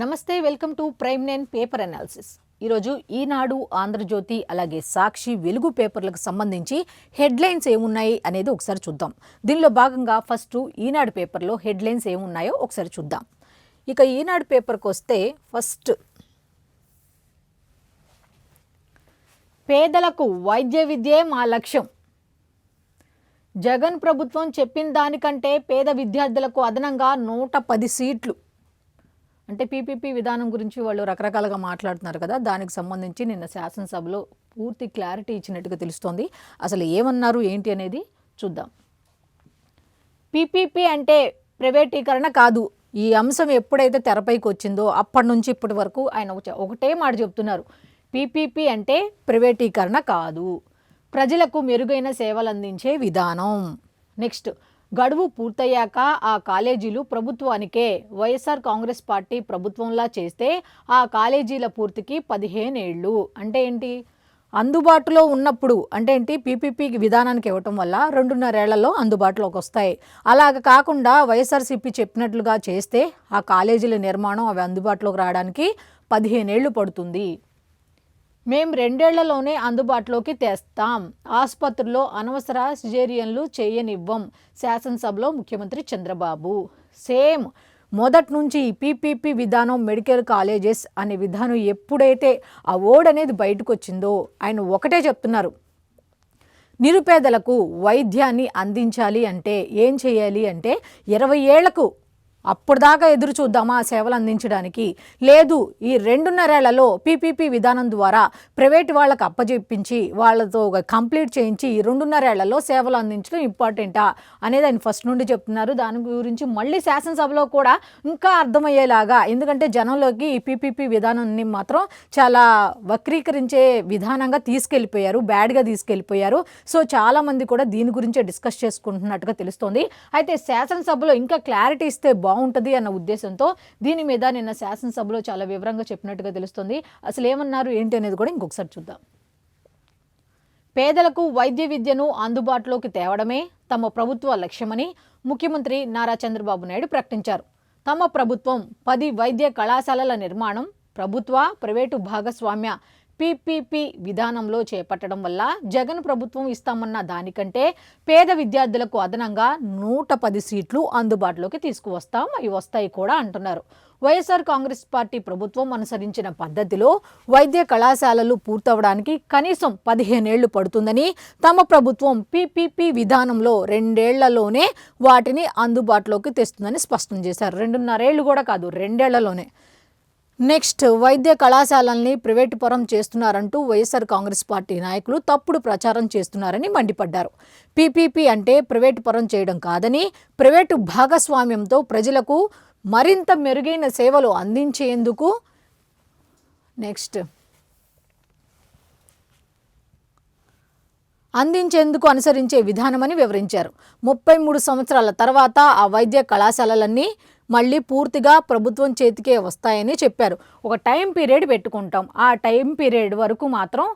నమస్తే, welcome to prime nine paper analysis. ఈరోజు ఈనాడు, ఆంధ్రజ్యోతి అలాగే సాక్షి, వెలుగు పేపర్లకు సంబంధించి హెడ్లైన్స్ ఏమున్నాయి అనేది ఒకసారి చూద్దాం. దీనిలో భాగంగా ఫస్ట్ ఈనాడు పేపర్లో హెడ్లైన్స్ ఏమున్నాయో ఒకసారి చూద్దాం. ఇక ఈనాడు పేపర్కి వస్తే ఫస్ట్ పేదలకు వైద్య విద్యే మా లక్ష్యం. జగన్ ప్రభుత్వం చెప్పిన దానికంటే పేద విద్యార్థులకు అదనంగా 110 సీట్లు. అంటే పీపీపీ విధానం గురించి వాళ్ళు రకరకాలుగా మాట్లాడుతున్నారు కదా, దానికి సంబంధించి నిన్న శాసనసభలో పూర్తి క్లారిటీ ఇచ్చినట్టుగా తెలుస్తోంది. అసలు ఏమన్నారు ఏంటి అనేది చూద్దాం. పీపీపీ అంటే ప్రైవేటీకరణ కాదు. ఈ అంశం ఎప్పుడైతే తెరపైకి వచ్చిందో అప్పటి నుంచి ఇప్పటి వరకు ఆయన ఒకటే మాట చెప్తున్నారు, పీపీపీ అంటే ప్రైవేటీకరణ కాదు, ప్రజలకు మెరుగైన సేవలు అందించే విధానం. నెక్స్ట్, గడువు పూర్తయ్యాక ఆ కాలేజీలు ప్రభుత్వానికే, వైఎస్ఆర్ కాంగ్రెస్ పార్టీ ప్రభుత్వంలా చేస్తే ఆ కాలేజీల పూర్తికి 15 ఏళ్ళు. అంటే ఏంటి, అందుబాటులో ఉన్నప్పుడు అంటే ఏంటి, పీపీపీ విధానానికి ఇవ్వటం వల్ల 2.5 ఏళ్లలో అందుబాటులోకి వస్తాయి. అలాగ కాకుండా వైఎస్ఆర్సీపీ చెప్పినట్లుగా చేస్తే ఆ కాలేజీల నిర్మాణం అవి అందుబాటులోకి రావడానికి 15 ఏళ్ళు పడుతుంది. మేము 2 ఏళ్లలోనే అందుబాటులోకి తెస్తాం. ఆసుపత్రుల్లో అనవసర సిజేరియన్లు చేయనివ్వం. శాసనసభలో ముఖ్యమంత్రి చంద్రబాబు. సేమ్ మొదటి నుంచి పీపీపీ విధానం, మెడికల్ కాలేజెస్ అనే విధానం ఎప్పుడైతే ఆ ఓడ్ అనేది బయటకు వచ్చిందో ఆయన ఒకటే చెప్తున్నారు, నిరుపేదలకు వైద్యాన్ని అందించాలి అంటే ఏం చేయాలి అంటే 20 ఏళ్లకు అప్పుడు దాకా ఎదురు చూద్దామా సేవలు అందించడానికి, లేదు ఈ 2.5 ఏళ్లలో పీపీపీ విధానం ద్వారా ప్రైవేట్ వాళ్ళకు అప్పజెప్పించి వాళ్ళతో కంప్లీట్ చేయించి ఈ 2.5 ఏళ్లలో సేవలు అందించడం ఇంపార్టెంటా అనేది ఆయన ఫస్ట్ నుండి చెప్తున్నారు. దాని గురించి మళ్ళీ శాసనసభలో కూడా ఇంకా అర్థమయ్యేలాగా, ఎందుకంటే జనంలోకి ఈ పీపీపీ విధానాన్ని మాత్రం చాలా వక్రీకరించే విధానంగా తీసుకెళ్ళిపోయారు, బ్యాడ్గా తీసుకెళ్ళిపోయారు. సో చాలామంది కూడా దీని గురించే డిస్కస్ చేసుకుంటున్నట్టుగా తెలుస్తోంది. అయితే శాసనసభలో ఇంకా క్లారిటీ ఇస్తే బాగుంటుంది అన్న ఉద్దేశంతో దీని మీద నిన్న శాసనసభలో చాలా వివరంగా చెప్పినట్టుగా తెలుస్తుంది. అసలు ఏమన్నారు ఏంటి అనేది కూడా ఇంకొకసారి చూద్దాం. పేదలకు వైద్య విద్యను అందుబాటులోకి తేవడమే తమ ప్రభుత్వ లక్ష్యమని ముఖ్యమంత్రి నారా చంద్రబాబు నాయుడు ప్రకటించారు. తమ ప్రభుత్వం 10 వైద్య కళాశాలల నిర్మాణం ప్రభుత్వ ప్రైవేటు భాగస్వామ్య పీపీపీ విధానంలో చేపట్టడం వల్ల జగన్ ప్రభుత్వం ఇస్తామన్న దానికంటే పేద విద్యార్థులకు అదనంగా 110 సీట్లు అందుబాటులోకి తీసుకువస్తాం, అవి వస్తాయి కూడా అంటున్నారు. వైఎస్ఆర్ కాంగ్రెస్ పార్టీ ప్రభుత్వం అనుసరించిన పద్ధతిలో వైద్య కళాశాలలు పూర్తవడానికి కనీసం 15 ఏళ్లు పడుతుందని, తమ ప్రభుత్వం పీపీపీ విధానంలో 2 ఏళ్లలోనే వాటిని అందుబాటులోకి తెస్తుందని స్పష్టం చేశారు. 2.5 ఏళ్ళు కూడా కాదు, 2 ఏళ్లలోనే. నెక్స్ట్, వైద్య కళాశాలల్ని ప్రైవేటు పరం చేస్తున్నారంటూ వైఎస్ఆర్ కాంగ్రెస్ పార్టీ నాయకులు తప్పుడు ప్రచారం చేస్తున్నారని మండిపడ్డారు. పీపీపీ అంటే ప్రైవేటు పరం చేయడం కాదని, ప్రైవేటు భాగస్వామ్యంతో ప్రజలకు మరింత మెరుగైన సేవలు అందించేందుకు అనుసరించే విధానమని వివరించారు. 33 సంవత్సరాల తర్వాత ఆ వైద్య కళాశాలలన్నీ మళ్ళీ పూర్తిగా ప్రభుత్వం చేతికే వస్తాయని చెప్పారు. ఒక టైం పీరియడ్ పెట్టుకుంటాం, ఆ టైం పీరియడ్ వరకు మాత్రం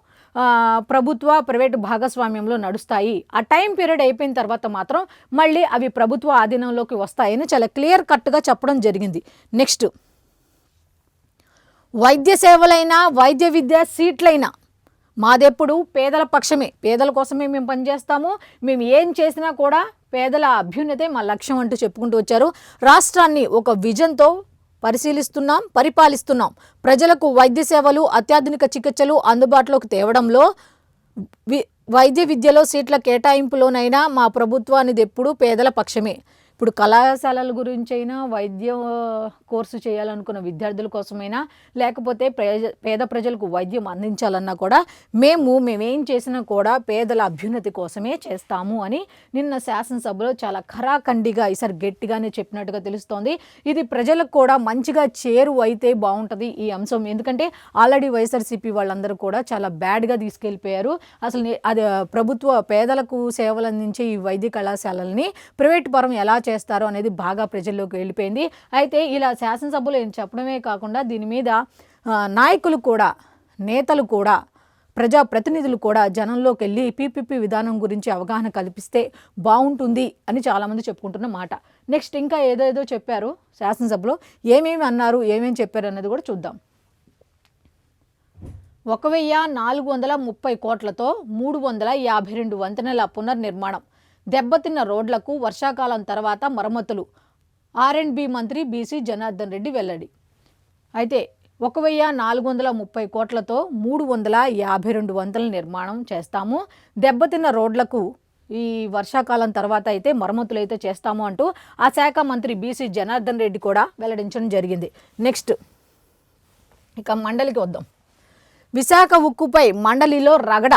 ప్రభుత్వ ప్రైవేటు భాగస్వామ్యంలో నడుస్తాయి. ఆ టైం పీరియడ్ అయిపోయిన తర్వాత మాత్రం మళ్ళీ అవి ప్రభుత్వ ఆధీనంలోకి వస్తాయని చాలా క్లియర్ కట్గా చెప్పడం జరిగింది. నెక్స్ట్, వైద్య సేవలైనా వైద్య విద్య సీట్లైనా మాదెప్పుడు పేదల పక్షమే, పేదల కోసమే మేము పనిచేస్తాము, మేము ఏం చేసినా కూడా పేదల అభ్యున్నతే మా లక్ష్యం అంటూ చెప్పుకుంటూ వచ్చారు. రాష్ట్రాన్ని ఒక విజన్తో పరిపాలిస్తున్నాం. ప్రజలకు వైద్య సేవలు, అత్యాధునిక చికిత్సలు అందుబాటులోకి తేవడంలో, వైద్య విద్యలో సీట్ల కేటాయింపులోనైనా మా ప్రభుత్వానిది ఎప్పుడూ పేదల పక్షమే. ఇప్పుడు కళాశాలల గురించి అయినా, వైద్య కోర్సు చేయాలనుకున్న విద్యార్థుల కోసమైనా, లేకపోతే పేద ప్రజలకు వైద్యం అందించాలన్నా కూడా మేమేం చేసినా కూడా పేదల అభ్యున్నతి కోసమే చేస్తాము అని నిన్న శాసనసభలో చాలా ఖరాఖండిగా ఈసారి గట్టిగానే చెప్పినట్టుగా తెలుస్తోంది. ఇది ప్రజలకు కూడా మంచిగా చేరువైతే బాగుంటుంది ఈ అంశం. ఎందుకంటే ఆల్రెడీ వైఎస్ఆర్సీపీ వాళ్ళందరూ కూడా చాలా బ్యాడ్గా తీసుకెళ్ళిపోయారు. అసలు అది ప్రభుత్వ పేదలకు సేవలు అందించే ఈ వైద్య కళాశాలల్ని ప్రైవేట్ పరం ఎలా చేస్తారో అనేది బాగా ప్రజల్లోకి వెళ్ళిపోయింది. అయితే ఇలా శాసనసభలో చెప్పడమే కాకుండా దీని మీద నాయకులు కూడా, నేతలు కూడా ప్రజాప్రతినిధులు కూడా జనంలోకి వెళ్ళి పీపీపీ విధానం గురించి అవగాహన కల్పిస్తే బాగుంటుంది అని చాలామంది చెప్పుకుంటున్న మాట. నెక్స్ట్ ఇంకా ఏదేదో చెప్పారు శాసనసభలో, ఏమేమి అన్నారు, ఏమేమి చెప్పారు అన్నది కూడా చూద్దాం. 1430 కోట్లతో 352 వంతెనల పునర్నిర్మాణం, దెబ్బతిన్న రోడ్లకు వర్షాకాలం తర్వాత మరమ్మతులు, R&B మంత్రి బీసీ జనార్దన్ రెడ్డి వెల్లడి. అయితే 1430 కోట్లతో 352 వంతెనల నిర్మాణం చేస్తాము, దెబ్బతిన్న రోడ్లకు ఈ వర్షాకాలం తర్వాత అయితే మరమ్మతులు అయితే చేస్తాము అంటూ ఆ శాఖ మంత్రి బీసీ జనార్దన్ రెడ్డి కూడా వెల్లడించడం జరిగింది. నెక్స్ట్ ఇక మండలికి వద్దాం. విశాఖ ఉక్కుపై మండలిలో రగడ,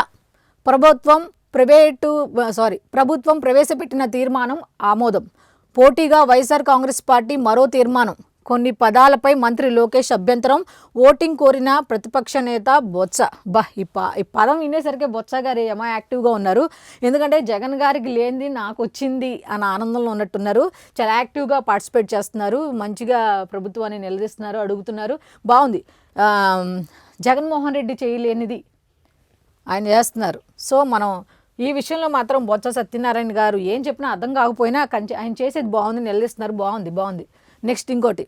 ప్రభుత్వం ప్రవేశపెట్టిన తీర్మానం ఆమోదం, పోటీగా వైఎస్ఆర్ కాంగ్రెస్ పార్టీ మరో తీర్మానం, కొన్ని పదాలపై మంత్రి లోకేష్ అభ్యంతరం, ఓటింగ్ కోరిన ప్రతిపక్ష నేత బొత్స. ఈ పదం వినేసరికి బొత్స గారు ఏమో యాక్టివ్గా ఉన్నారు, ఎందుకంటే జగన్ గారికి లేనిది నాకు వచ్చింది అన్న ఆనందంలో ఉన్నట్టున్నారు. చాలా యాక్టివ్గా పార్టిసిపేట్ చేస్తున్నారు, మంచిగా ప్రభుత్వాన్ని నిలదీస్తున్నారు, అడుగుతున్నారు, బాగుంది. జగన్మోహన్ రెడ్డి చేయలేనిది ఆయన చేస్తున్నారు. సో మనం ఈ విషయంలో మాత్రం బొత్స సత్యనారాయణ గారు ఏం చెప్పినా అర్థం కాకపోయినా ఆయన చేసేది బాగుంది, నిలదీస్తున్నారు, బాగుంది. నెక్స్ట్ ఇంకోటి,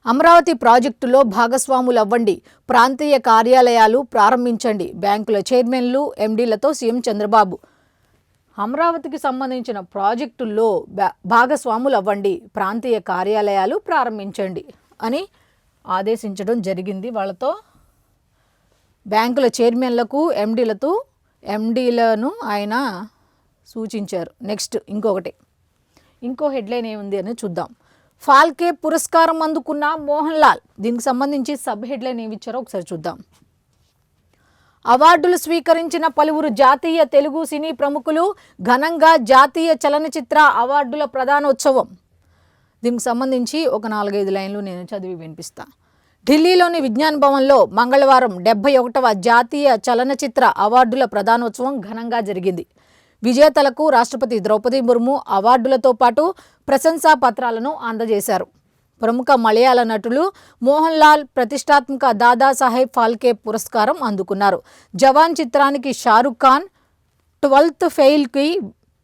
అమరావతి ప్రాజెక్టులో భాగస్వాములు అవ్వండి, ప్రాంతీయ కార్యాలయాలు ప్రారంభించండి, బ్యాంకుల చైర్మన్లు ఎండీలతో సీఎం చంద్రబాబు. అమరావతికి సంబంధించిన ప్రాజెక్టుల్లో భాగస్వాములు అవ్వండి, ప్రాంతీయ కార్యాలయాలు ప్రారంభించండి అని ఆదేశించడం జరిగింది. వాళ్ళతో బ్యాంకుల చైర్మన్లకు ఎండీలను ఆయన సూచించారు. నెక్స్ట్ ఇంకో హెడ్లైన్ ఏముంది అని చూద్దాం. ఫాల్కే పురస్కారం అందుకున్న మోహన్ లాల్, దీనికి సంబంధించి సబ్ హెడ్లైన్ ఏమి ఇచ్చారో ఒకసారి చూద్దాం. అవార్డులు స్వీకరించిన పలువురు జాతీయ తెలుగు సినీ ప్రముఖులు, ఘనంగా జాతీయ చలనచిత్ర అవార్డుల ప్రధానోత్సవం. దీనికి సంబంధించి ఒక 4-5 లైన్లు నేను చదివి వినిపిస్తా. ఢిల్లీలోని విజ్ఞాన్ భవన్లో మంగళవారం 71వ జాతీయ చలనచిత్ర అవార్డుల ప్రధానోత్సవం ఘనంగా జరిగింది. విజేతలకు రాష్ట్రపతి ద్రౌపది ముర్ము అవార్డులతో పాటు ప్రశంసా పత్రాలను అందజేశారు. ప్రముఖ మలయాళ నటులు మోహన్ లాల్ ప్రతిష్టాత్మక దాదాసాహెబ్ ఫాల్కే పురస్కారం అందుకున్నారు. జవాన్ చిత్రానికి షారుఖ్ ఖాన్, 12th ఫెయిల్కి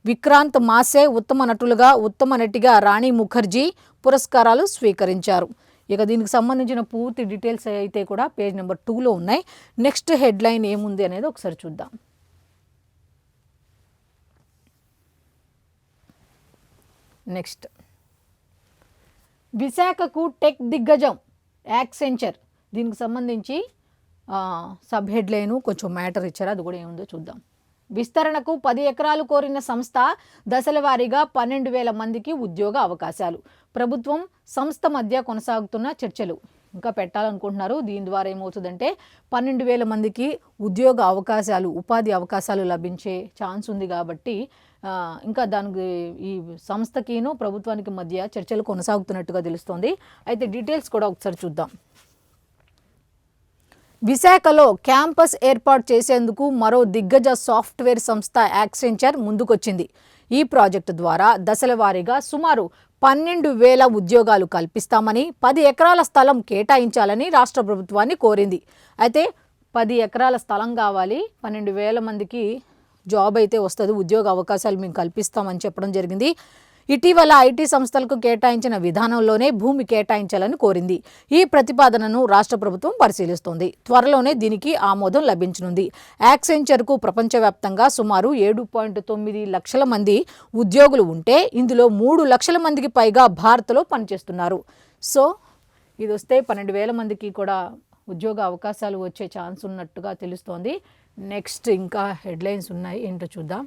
విక్రాంత్ మాసే ఉత్తమ నటులుగా, ఉత్తమ నటిగా రాణి ముఖర్జీ పురస్కారాలు స్వీకరించారు. ఇక దీనికి సంబంధించిన పూర్తి డీటెయిల్స్ అయితే కూడా పేజ్ నెంబర్ 2లో ఉన్నాయి. నెక్స్ట్ హెడ్లైన్ ఏముంది అనేది ఒకసారి చూద్దాం. నెక్స్ట్, విశాఖకు టెక్ దిగ్గజం యాక్సెంచర్. దీనికి సంబంధించి సబ్ హెడ్లైను కొంచెం మ్యాటర్ ఇచ్చారు, అది కూడా ఏముందో చూద్దాం. విస్తరణకు 10 ఎకరాలు కోరిన సంస్థ, దశల వారీగా 12,000 మందికి ఉద్యోగ అవకాశాలు. ప్రభుత్వం సంస్థ మధ్య కొనసాగుతున్న చర్చలు ఇంకా పెట్టాలనుకుంటున్నారు. దీని ద్వారా ఏమవుతుందంటే 12,000 మందికి ఉద్యోగ అవకాశాలు, ఉపాధి అవకాశాలు లభించే ఛాన్స్ ఉంది. కాబట్టి ఇంకా దానికి ఈ సంస్థకిను ప్రభుత్వానికి మధ్య చర్చలు కొనసాగుతున్నట్టుగా తెలుస్తోంది. అయితే డీటెయిల్స్ కూడా ఒకసారి చూద్దాం. విశాఖలో క్యాంపస్ ఏర్పాటు చేసేందుకు మరో దిగ్గజ సాఫ్ట్వేర్ సంస్థ యాక్సెంచర్ ముందుకొచ్చింది. ఈ ప్రాజెక్టు ద్వారా దశల వారీగా సుమారు 12,000 ఉద్యోగాలు కల్పిస్తామని, 10 ఎకరాల స్థలం కేటాయించాలని రాష్ట్ర ప్రభుత్వాన్ని కోరింది. అయితే 10 ఎకరాల స్థలం కావాలి, 12,000 మందికి జాబ్ అయితే వస్తుంది, ఉద్యోగ అవకాశాలు మేము కల్పిస్తామని చెప్పడం జరిగింది. ఇటీవల ఐటీ సంస్థలకు కేటాయించిన విధానంలోనే భూమి కేటాయించాలని కోరింది. ఈ ప్రతిపాదనను రాష్ట్ర ప్రభుత్వం పరిశీలిస్తోంది. త్వరలోనే దీనికి ఆమోదం లభించనుంది. యాక్సెంచర్కు ప్రపంచవ్యాప్తంగా సుమారు 7.9 లక్షల మంది ఉద్యోగులు ఉంటే ఇందులో 3 లక్షల మందికి పైగా భారత్లో పనిచేస్తున్నారు. సో ఇది వస్తే 12,000 మందికి కూడా ఉద్యోగ అవకాశాలు వచ్చే ఛాన్స్ ఉన్నట్టుగా తెలుస్తోంది. నెక్స్ట్ ఇంకా హెడ్లైన్స్ ఉన్నాయి, ఏంటో చూద్దాం.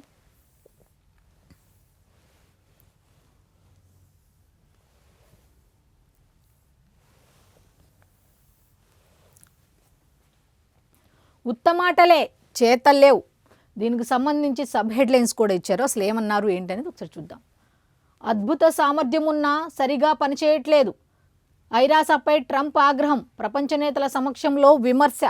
ఉత్తమాటలే చేతల్లేవు. దీనికి సంబంధించి సబ్ హెడ్లైన్స్ కూడా ఇచ్చారు. అసలు ఏమన్నారు ఏంటనేది ఒకసారి చూద్దాం. అద్భుత సామర్థ్యం ఉన్నా సరిగా పనిచేయట్లేదు. ఐరాసపై ట్రంప్ ఆగ్రహం, ప్రపంచ నేతల సమక్షంలో విమర్శ.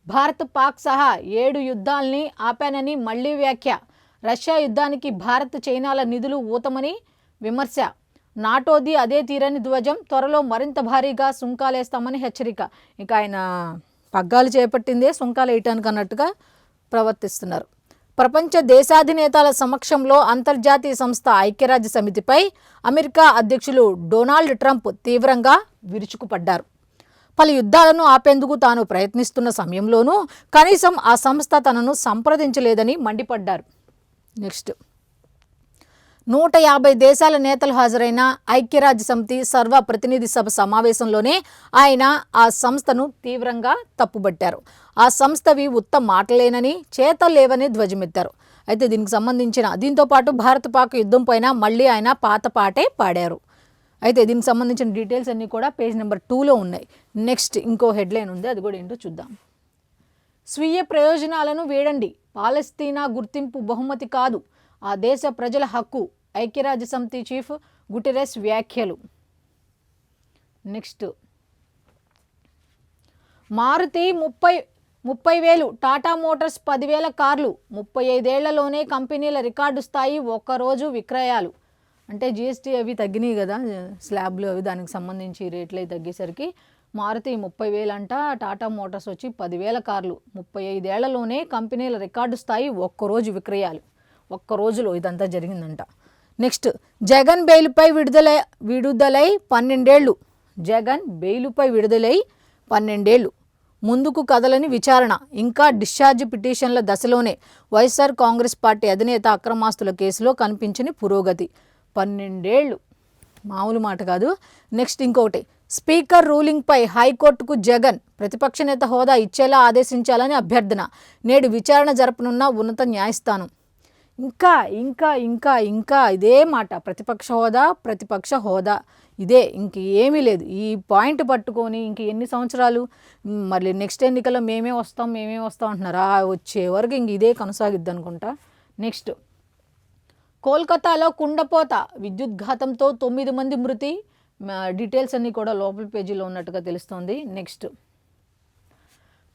భారత్ పాక్ సహా 7 యుద్ధాల్ని ఆపానని మళ్లీ వ్యాఖ్య. రష్యా యుద్ధానికి భారత్ చైనాల నిధులు ఊతమని విమర్శ. నాటోది అదే తీరని ధ్వజం, త్వరలో మరింత భారీగా సుంకాలేస్తామని హెచ్చరిక. ఇక ఆయన పగ్గాలు చేపట్టిందే సుంకాలు వేయటానికి అన్నట్టుగా ప్రవర్తిస్తున్నారు. ప్రపంచ దేశాధినేతల సమక్షంలో అంతర్జాతీయ సంస్థ ఐక్యరాజ్య సమితిపై అమెరికా అధ్యక్షులు డొనాల్డ్ ట్రంప్ తీవ్రంగా విరుచుకుపడ్డారు. పలు యుద్ధాలను ఆపేందుకు తాను ప్రయత్నిస్తున్న సమయంలోనూ కనీసం ఆ సంస్థ తనను సంప్రదించలేదని మండిపడ్డారు. నెక్స్ట్, 150 దేశాల నేతలు హాజరైన ఐక్యరాజ్య సమితి సర్వ ప్రతినిధి సభ సమావేశంలోనే ఆయన ఆ సంస్థను తీవ్రంగా తప్పుబట్టారు. ఆ సంస్థవి ఉత్త మాటలేనని, చేతలు లేవని ధ్వజమెత్తారు. అయితే దీంతో పాటు భారత్ పాక్ యుద్ధం పైన మళ్ళీ ఆయన పాత పాటే పాడారు. అయితే దీనికి సంబంధించిన డీటెయిల్స్ అన్నీ కూడా పేజ్ నెంబర్ 2లో ఉన్నాయి. నెక్స్ట్ ఇంకో హెడ్లైన్ ఉంది, అది కూడా ఏంటో చూద్దాం. స్వీయ ప్రయోజనాలను వీడండి, పాలస్తీనా గుర్తింపు బహుమతి కాదు, ఆ దేశ ప్రజల హక్కు, ఐక్యరాజ్య సమితి చీఫ్ గుటెరెస్ వ్యాఖ్యలు. నెక్స్ట్, మారుతి 30,000, టాటా మోటార్స్ 10,000 కార్లు, 35 ఏళ్లలోనే కంపెనీల రికార్డు స్థాయి ఒక్కరోజు విక్రయాలు. అంటే జిఎస్టీ అవి తగ్గినాయి కదా, స్లాబ్లు అవి, దానికి సంబంధించి రేట్లు అవి తగ్గేసరికి మారుతి 30,000 అంట, టాటా మోటార్స్ వచ్చి 10,000 కార్లు, 35 ఏళ్లలోనే కంపెనీల రికార్డు స్థాయి ఒక్కరోజు విక్రయాలు. ఒక్క రోజులో ఇదంతా జరిగిందంట. నెక్స్ట్, జగన్ బెయిలుపై విడుదలై 12 ఏళ్ళు. జగన్ బెయిలుపై విడుదలై 12 ఏళ్ళు. ముందుకు కదలని విచారణ, ఇంకా డిశ్చార్జ్ పిటిషన్ల దశలోనే. వైఎస్ఆర్ కాంగ్రెస్ పార్టీ అధినేత అక్రమాస్తుల కేసులో కనిపించని పురోగతి. 12 ఏళ్ళు మామూలు మాట కాదు. నెక్స్ట్ ఇంకొకటి, స్పీకర్ రూలింగ్పై హైకోర్టుకు జగన్ ప్రతిపక్ష నేత హోదా ఇచ్చేలా ఆదేశించాలని అభ్యర్థన. నేడు విచారణ జరపనున్న ఉన్నత న్యాయస్థానం. ఇంకా ఇంకా ఇంకా ఇంకా ఇదే మాట, ప్రతిపక్ష హోదా ఇదే, ఇంక ఏమీ లేదు. ఈ పాయింట్ పట్టుకొని ఇంక ఎన్ని సంవత్సరాలు, మళ్ళీ నెక్స్ట్ ఎన్నికల్లో మేమే వస్తాం అంటున్నారు. వచ్చే వరకు ఇంక ఇదే కొనసాగిద్ది అనుకుంటా. నెక్స్ట్, కోల్కతాలో కుండపోత, విద్యుద్ఘాతంతో 9 మంది మృతి. డీటెయిల్స్ అన్నీ కూడా లోపల పేజీలో ఉన్నట్టుగా తెలుస్తోంది. నెక్స్ట్,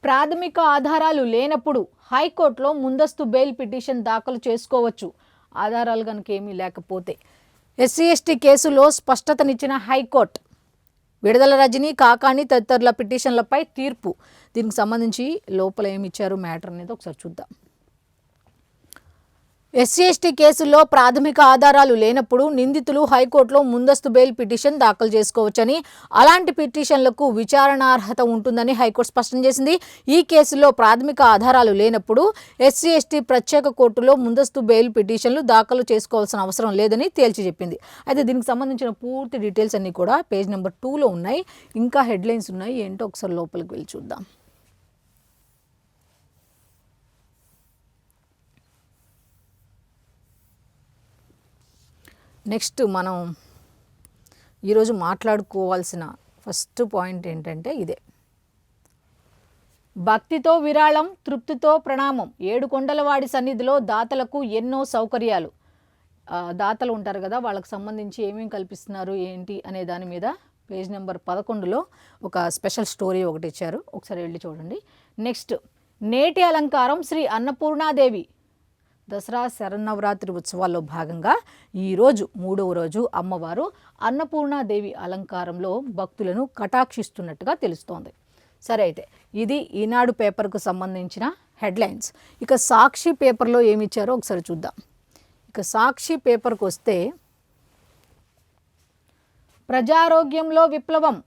ప్రాథమిక ఆధారాలు లేనప్పుడు హైకోర్టులో ముందస్తు బెయిల్ పిటిషన్ దాఖలు చేసుకోవచ్చు, ఆధారాలు కనుక ఏమీ లేకపోతే. ఎస్సీ ఎస్టీ కేసులో స్పష్టతనిచ్చిన హైకోర్టు. విడుదల రజనీ, కాకాణి తదితరుల పిటిషన్లపై తీర్పు. దీనికి సంబంధించి లోపల ఏమి ఇచ్చారు మ్యాటర్ అనేది ఒకసారి చూద్దాం. ఎస్సీ ఎస్టీ కేసుల్లో ప్రాథమిక ఆధారాలు లేనప్పుడు నిందితులు హైకోర్టులో ముందస్తు బెయిల్ పిటిషన్ దాఖలు చేసుకోవచ్చని, అలాంటి పిటిషన్లకు విచారణార్హత ఉంటుందని హైకోర్టు స్పష్టం చేసింది. ఈ కేసుల్లో ప్రాథమిక ఆధారాలు లేనప్పుడు ఎస్సీ ఎస్టీ ప్రత్యేక కోర్టులో ముందస్తు బెయిల్ పిటిషన్లు దాఖలు చేసుకోవాల్సిన అవసరం లేదని తేల్చి చెప్పింది. అయితే దీనికి సంబంధించిన పూర్తి డీటెయిల్స్ అన్నీ కూడా పేజ్ నెంబర్ 2లో ఉన్నాయి. ఇంకా హెడ్లైన్స్ ఉన్నాయి, ఏంటో ఒకసారి లోపలికి వెళ్ళి చూద్దాం. నెక్స్ట్ మనం ఈరోజు మాట్లాడుకోవాల్సిన ఫస్ట్ పాయింట్ ఏంటంటే ఇదే, భక్తితో విరాళం, తృప్తితో ప్రణామం. 7 కొండలవాడి సన్నిధిలో దాతలకు ఎన్నో సౌకర్యాలు. దాతలు ఉంటారు కదా, వాళ్ళకి సంబంధించి ఏమేమి కల్పిస్తున్నారు ఏంటి అనే దాని మీద పేజ్ నెంబర్ 11లో ఒక స్పెషల్ స్టోరీ ఒకటి ఇచ్చారు, ఒకసారి వెళ్ళి చూడండి. నెక్స్ట్, నేటి అలంకారం శ్రీ అన్నపూర్ణాదేవి. దసరా శరన్నవరాత్రి ఉత్సవాల్లో భాగంగా ఈరోజు 3వ రోజు అమ్మవారు అన్నపూర్ణాదేవి అలంకారంలో భక్తులను కటాక్షిస్తున్నట్టుగా తెలుస్తోంది. సరే, అయితే ఇది ఈనాడు పేపర్కు సంబంధించిన హెడ్లైన్స్. ఇక సాక్షి పేపర్లో ఏమి ఇచ్చారో ఒకసారి చూద్దాం. ఇక సాక్షి పేపర్కి వస్తే, ప్రజారోగ్యంలో విప్లవం,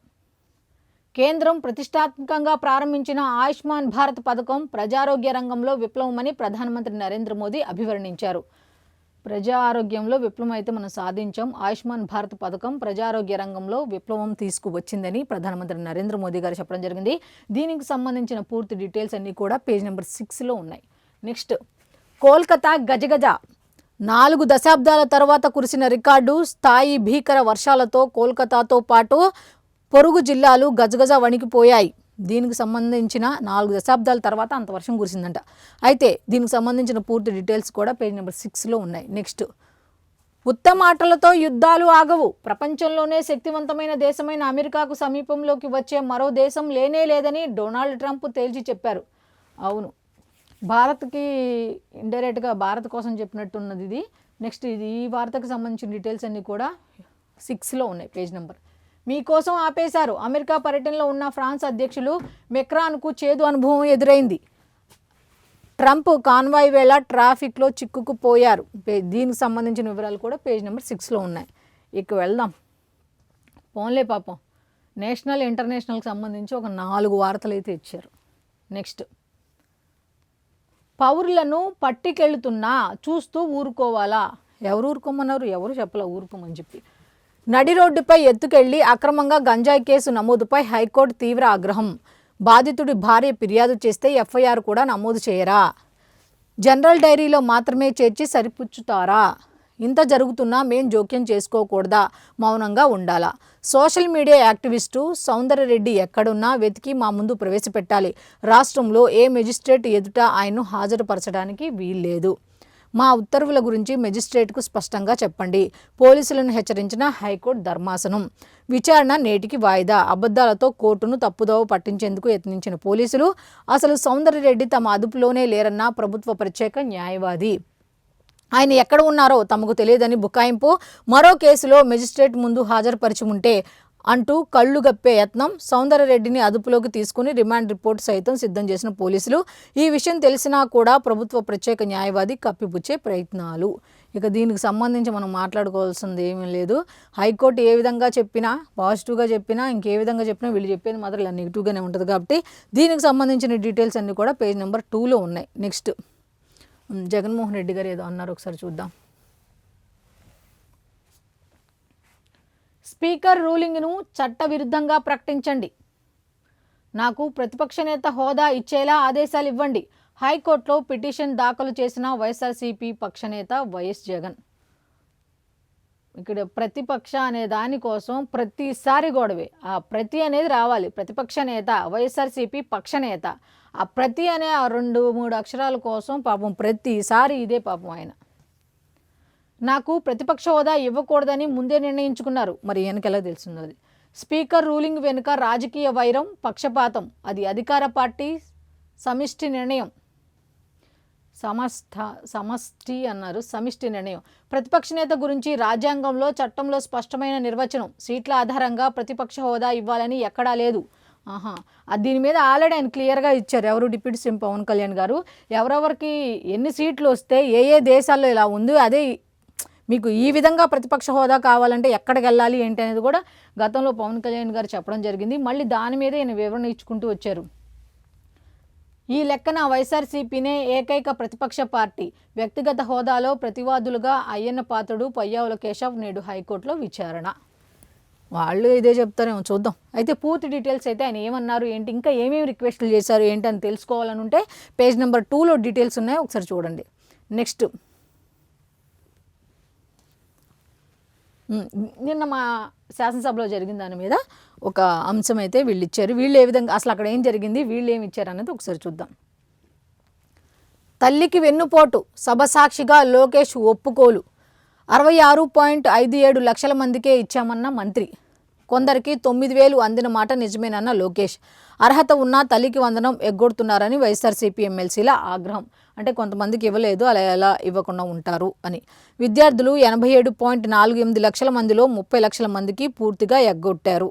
కేంద్రం ప్రతిష్టాత్మకంగా ప్రారంభించిన ఆయుష్మాన్ భారత్ పథకం ప్రజారోగ్య రంగంలో విప్లవమని ప్రధానమంత్రి నరేంద్ర మోదీ అభివర్ణించారు. ప్రజా ఆరోగ్యంలో విప్లవం అయితే మనం సాధించాం, ఆయుష్మాన్ భారత్ పథకం ప్రజారోగ్య రంగంలో విప్లవం తీసుకువచ్చిందని ప్రధానమంత్రి నరేంద్ర మోదీ గారు చెప్పడం జరిగింది. దీనికి సంబంధించిన పూర్తి డీటెయిల్స్ అన్నీ కూడా పేజ్ నెంబర్ 6లో ఉన్నాయి. నెక్స్ట్, కోల్కతా గజగజ, 4 దశాబ్దాల తర్వాత కురిసిన రికార్డు స్థాయి భీకర వర్షాలతో కోల్కతాతో పాటు పొరుగు జిల్లాలు గజగజ వణికిపోయాయి. దీనికి సంబంధించిన 4 దశాబ్దాల తర్వాత అంత వర్షం కురిసిందంట. అయితే దీనికి సంబంధించిన పూర్తి డీటెయిల్స్ కూడా పేజ్ నెంబర్ 6లో ఉన్నాయి. నెక్స్ట్, ఉత్తమాటలతో యుద్ధాలు ఆగవు, ప్రపంచంలోనే శక్తివంతమైన దేశమైన అమెరికాకు సమీపంలోకి వచ్చే మరో దేశం లేనే లేదని డొనాల్డ్ ట్రంప్ తేల్చి చెప్పారు. అవును, భారత్కి ఇండైరెక్ట్గా భారత్ కోసం చెప్పినట్టున్నది ఇది. నెక్స్ట్, ఇది ఈ వార్తకు సంబంధించిన డీటెయిల్స్ అన్నీ కూడా 6లో ఉన్నాయి పేజ్ నెంబర్. మీకోసం ఆపేశారు. అమెరికా పర్యటనలో ఉన్న ఫ్రాన్స్ అధ్యక్షులు మెక్రాన్కు చేదు అనుభవం ఎదురైంది. ట్రంప్ కాన్వాయ్ వేళ ట్రాఫిక్లో చిక్కుకుపోయారు. దీనికి సంబంధించిన వివరాలు కూడా పేజ్ నెంబర్ 6లో ఉన్నాయి. ఇక వెళ్దాం. పోన్లే పాపం, నేషనల్ ఇంటర్నేషనల్కి సంబంధించి ఒక 4 వార్తలు అయితే ఇచ్చారు. నెక్స్ట్, పౌరులను పట్టికెళ్తున్నా చూస్తూ ఊరుకోవాలా? ఎవరు ఊరుకోమన్నారు? ఎవరు చెప్పలా ఊరుకోమని చెప్పి. నడి రోడ్డుపై ఎత్తుకెళ్లి అక్రమంగా గంజాయి కేసు నమోదుపై హైకోర్టు తీవ్ర ఆగ్రహం. బాధితుడి భార్య ఫిర్యాదు చేస్తే ఎఫ్ఐఆర్ కూడా నమోదు చేయరా? జనరల్ డైరీలో మాత్రమే చేర్చి సరిపుచ్చుతారా? ఇంత జరుగుతున్నా మేం జోక్యం చేసుకోకూడదా? మౌనంగా ఉండాలా? సోషల్ మీడియా యాక్టివిస్టు సౌందర్యరెడ్డి ఎక్కడున్నా వెతికి మా ముందు ప్రవేశపెట్టాలి. రాష్ట్రంలో ఏ మెజిస్ట్రేట్ ఎదుట ఆయన్ను హాజరుపరచడానికి వీల్లేదు. మా ఉత్తర్వుల గురించి మెజిస్ట్రేట్కు స్పష్టంగా చెప్పండి. పోలీసులను హెచ్చరించిన హైకోర్టు ధర్మాసనం. విచారణ నేటికి వాయిదా. అబద్ధాలతో కోర్టును తప్పుదోవ పట్టించేందుకు యత్నించిన పోలీసులు అసలు సౌందర్యరెడ్డి తమ అదుపులోనే లేరన్న ప్రభుత్వ ప్రత్యేక న్యాయవాది. ఆయన ఎక్కడ ఉన్నారో తమకు తెలియదని బుకాయింపు. మరో కేసులో మెజిస్ట్రేట్ ముందు హాజరుపరిచి ఉంటే అంటూ కళ్ళు గప్పే యత్నం. సౌందర్యరెడ్డిని అదుపులోకి తీసుకుని రిమాండ్ రిపోర్ట్ సైతం సిద్ధం చేసిన పోలీసులు ఈ విషయం తెలిసినా కూడా ప్రభుత్వ ప్రత్యేక న్యాయవాది కప్పిపుచ్చే ప్రయత్నాలు. ఇక దీనికి సంబంధించి మనం మాట్లాడుకోవాల్సింది ఏమీ లేదు. హైకోర్టు ఏ విధంగా చెప్పినా, పాజిటివ్గా చెప్పినా, ఇంకే విధంగా చెప్పినా వీళ్ళు చెప్పేది మాత్రం ఇలా నెగిటివ్గానే ఉంటుంది. కాబట్టి దీనికి సంబంధించిన డీటెయిల్స్ అన్నీ కూడా పేజ్ నెంబర్ 2లో ఉన్నాయి. నెక్స్ట్, జగన్మోహన్ రెడ్డి గారు ఏదో అన్నారు, ఒకసారి చూద్దాం. స్పీకర్ రూలింగ్ను చట్టవిరుద్ధంగా ప్రకటించండి. నాకు ప్రతిపక్ష నేత హోదా ఇచ్చేలా ఆదేశాలు ఇవ్వండి. హైకోర్టులో పిటిషన్ దాఖలు చేసిన వైఎస్ఆర్సీపీ పక్షనేత వైఎస్ జగన్. ఇక్కడ ప్రతిపక్ష అనే దానికోసం ప్రతిసారి గొడవే. ఆ ప్రతి అనేది రావాలి. ప్రతిపక్ష నేత, వైఎస్ఆర్సీపీ పక్షనేత, ఆ ప్రతి అనే ఆ 2-3 అక్షరాల కోసం పాపం ప్రతిసారి ఇదే పాపం. ఆయన నాకు ప్రతిపక్ష హోదా ఇవ్వకూడదని ముందే నిర్ణయించుకున్నారు. మరి వెనకెలా తెలిసిందో అది. స్పీకర్ రూలింగ్ వెనుక రాజకీయ వైరం, పక్షపాతం. అది అధికార పార్టీ సమిష్టి నిర్ణయం. సమష్టి అన్నారు, సమిష్టి నిర్ణయం. ప్రతిపక్ష నేత గురించి రాజ్యాంగంలో, చట్టంలో స్పష్టమైన నిర్వచనం. సీట్ల ఆధారంగా ప్రతిపక్ష హోదా ఇవ్వాలని ఎక్కడా లేదు. దీని మీద ఆల్రెడీ ఆయన క్లియర్గా ఇచ్చారు. ఎవరు? డిప్యూటీ సీఎం పవన్ కళ్యాణ్ గారు. ఎవరెవరికి ఎన్ని సీట్లు వస్తే ఏ దేశాల్లో ఇలా ఉంది, అదే మీకు ఈ విధంగా ప్రతిపక్ష హోదా కావాలంటే ఎక్కడికి వెళ్ళాలి ఏంటి అనేది కూడా గతంలో పవన్ కళ్యాణ్ గారు చెప్పడం జరిగింది. మళ్ళీ దాని మీద ఈయన వివరణ ఇచ్చుకుంటూ వచ్చారు. ఈ లెక్కన వైఎస్ఆర్సీపీనే ఏకైక ప్రతిపక్ష పార్టీ. వ్యక్తిగత హోదాలో ప్రతివాదులుగా అయ్యన్న పాత్రుడు, పయ్యావుల కేశవ్ నేడు హైకోర్టులో విచారణ. వాళ్ళు ఇదే చెప్తారేమో, చూద్దాం. అయితే పూర్తి డీటెయిల్స్ అయితే ఆయన ఏమన్నారు ఏంటి, ఇంకా ఏమేమి రిక్వెస్ట్లు చేశారు ఏంటి అని తెలుసుకోవాలని ఉంటే పేజ్ నెంబర్ 2లో డీటెయిల్స్ ఉన్నాయి, ఒకసారి చూడండి. నెక్స్ట్, నిన్న మా శాసనసభలో జరిగిన దాని మీద ఒక అంశం అయితే వీళ్ళు ఇచ్చారు. వీళ్ళు ఏ విధంగా, అసలు అక్కడ ఏం జరిగింది, వీళ్ళు ఏమి ఇచ్చారు అనేది ఒకసారి చూద్దాం. తల్లికి వెన్నుపోటు, సభ సాక్షిగా లోకేష్ ఒప్పుకోలు. 66.57 లక్షల మందికే ఇచ్చామన్న మంత్రి. కొందరికి 9,000 అందిన మాట నిజమేనన్న లోకేష్. అర్హత ఉన్న తల్లికి వందనం ఎగ్గొడుతున్నారని వైఎస్ఆర్సీపీ ఎమ్మెల్సీల ఆగ్రహం. అంటే కొంతమందికి ఇవ్వలేదు, అలా ఎలా ఇవ్వకుండా ఉంటారు అని. విద్యార్థులు 87.48 లక్షల మందిలో 30 లక్షల మందికి పూర్తిగా ఎగ్గొట్టారు.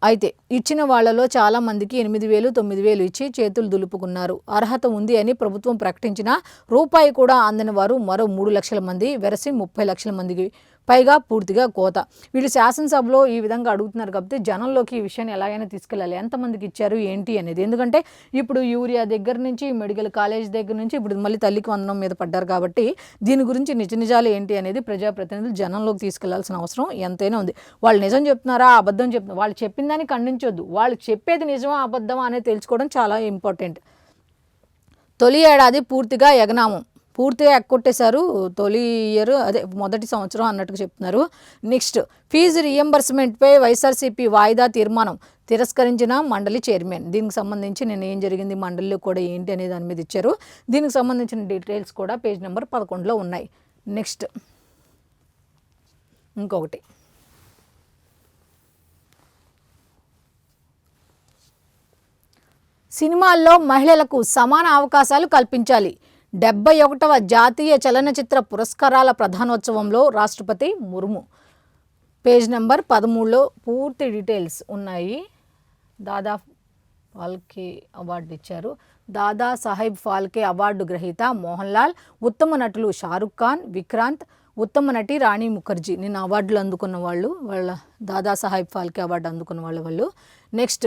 అయితే ఇచ్చిన వాళ్లలో చాలా మందికి 8,000, 9,000 ఇచ్చి చేతులు దులుపుకున్నారు. అర్హత ఉంది అని ప్రభుత్వం ప్రకటించిన రూపాయి కూడా అందని వారు మరో 3 లక్షల మంది, వెరసి 30 లక్షల మందికి పైగా పూర్తిగా కోత. వీళ్ళు శాసనసభలో ఈ విధంగా అడుగుతున్నారు కాబట్టి జనంలోకి ఈ విషయాన్ని ఎలాగైనా తీసుకెళ్ళాలి, ఎంతమందికి ఇచ్చారు ఏంటి అనేది. ఎందుకంటే ఇప్పుడు యూరియా దగ్గర నుంచి, మెడికల్ కాలేజ్ దగ్గర నుంచి, ఇప్పుడు మళ్ళీ తల్లికి వందనం మీద పడ్డారు కాబట్టి దీని గురించి నిజాలు ఏంటి అనేది ప్రజాప్రతినిధులు జనంలోకి తీసుకెళ్లాల్సిన అవసరం ఎంతైనా ఉంది. వాళ్ళు నిజం చెప్తున్నారా, అబద్ధం చెప్తున్నారు, వాళ్ళు చెప్పిన దాన్ని ఖండించొద్దు, వాళ్ళు చెప్పేది నిజమా అబద్ధమా అనేది తెలుసుకోవడం చాలా ఇంపార్టెంట్. తొలి ఏడాది పూర్తిగా ఎగనామం, పూర్తిగా ఎక్కొట్టేశారు. తొలి ఇయర్ అదే మొదటి సంవత్సరం అన్నట్టుగా చెప్తున్నారు. నెక్స్ట్, ఫీజు రియంబర్స్మెంట్పై వైఎస్ఆర్సీపీ వాయిదా తీర్మానం తిరస్కరించిన మండలి చైర్మన్. దీనికి సంబంధించి నేను ఏం జరిగింది, మండలిలో కూడా ఏంటి అనే దాని మీద ఇచ్చారు. దీనికి సంబంధించిన డీటెయిల్స్ కూడా పేజ్ నెంబర్ 11లో ఉన్నాయి. నెక్స్ట్, ఇంకొకటి, సినిమాల్లో మహిళలకు సమాన అవకాశాలు కల్పించాలి. 71వ జాతీయ చలనచిత్ర పురస్కారాల ప్రధానోత్సవంలో రాష్ట్రపతి ముర్ము. పేజ్ నెంబర్ 13లో పూర్తి డీటెయిల్స్ ఉన్నాయి. దాదా ఫాల్కే అవార్డు ఇచ్చారు. దాదా సాహెబ్ ఫాల్కే అవార్డు గ్రహీత మోహన్ లాల్, ఉత్తమ నటులు షారుఖ్ ఖాన్, విక్రాంత్, ఉత్తమ నటి రాణి ముఖర్జీ నిన్న అవార్డులు అందుకున్న వాళ్ళు, వాళ్ళ దాదా సాహెబ్ ఫాల్కే అవార్డు అందుకున్న వాళ్ళు. నెక్స్ట్